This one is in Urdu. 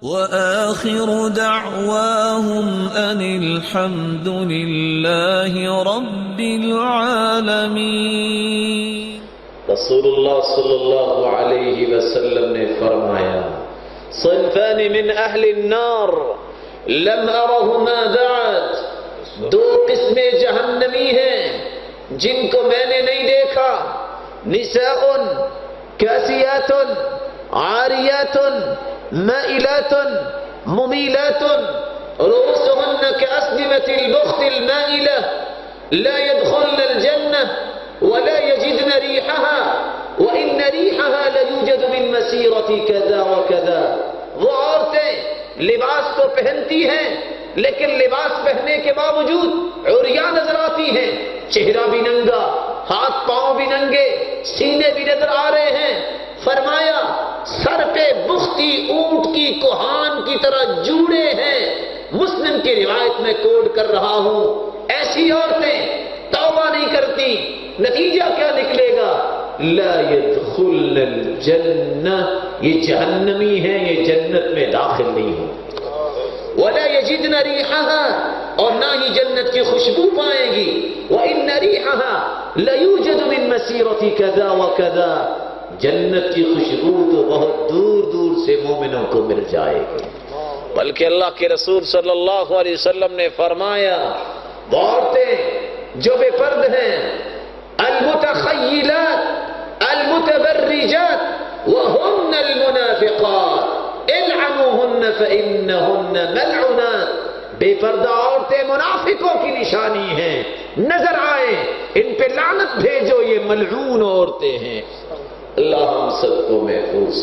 وآخر دعواهم أن الحمد لله رب العالمين۔ رسول اللہ صلی اللہ علیہ وسلم نے فرمایا صنفان من اہل النار لم ارہما بعد، دو قسمیں جہنمی ہیں جن کو میں نے نہیں دیکھا، نساء کاسیات عاریات مائلات ممیلات رؤوسهن كأسنمة البخت المائلة لا يدخلن الجنة ولا يجدن ريحها وإن ريحها ليوجد من مسيرة كذا وكذا۔ وہ عورتیں لباس تو پہنتی ہیں لیکن لباس پہننے کے باوجود عریاں نظر آتی ہیں، چہرہ بھی ننگا، ہاتھ پاؤں بھی ننگے، سینے بھی نظر آ رہے ہیں۔ فرمایا سر پہ بختی اونٹ کی کوہان کی طرح جوڑے ہیں۔ مسلم کی روایت میں کوڈ کر رہا ہوں، ایسی عورتیں توبہ نہیں کرتی، نتیجہ کیا نکلے گا؟ لا يدخلن الجنہ، یہ جہنمی ہیں، یہ جنت میں داخل نہیں ہوں۔ ولا يجدن ريحها، اور نہ ہی جنت کی خوشبو پائیں گی۔ وإن ريحها ليوجد من مسيرة كذا وكذا، جنت کی خوشبو تو بہت دور دور سے مومنوں کو مل جائے گی۔ بلکہ اللہ کے رسول صلی اللہ علیہ وسلم نے فرمایا وہ عورتیں جو بے پرد ہیں، المتخیلات المتبرجات وہن المنافقات العنوہن فإنہن ملعونات، بے پردہ عورتیں منافقوں کی نشانی ہیں، نظر آئیں ان پہ لعنت بھیجو، یہ ملعون عورتیں ہیں۔ اللہ ہم سب کو محفوظ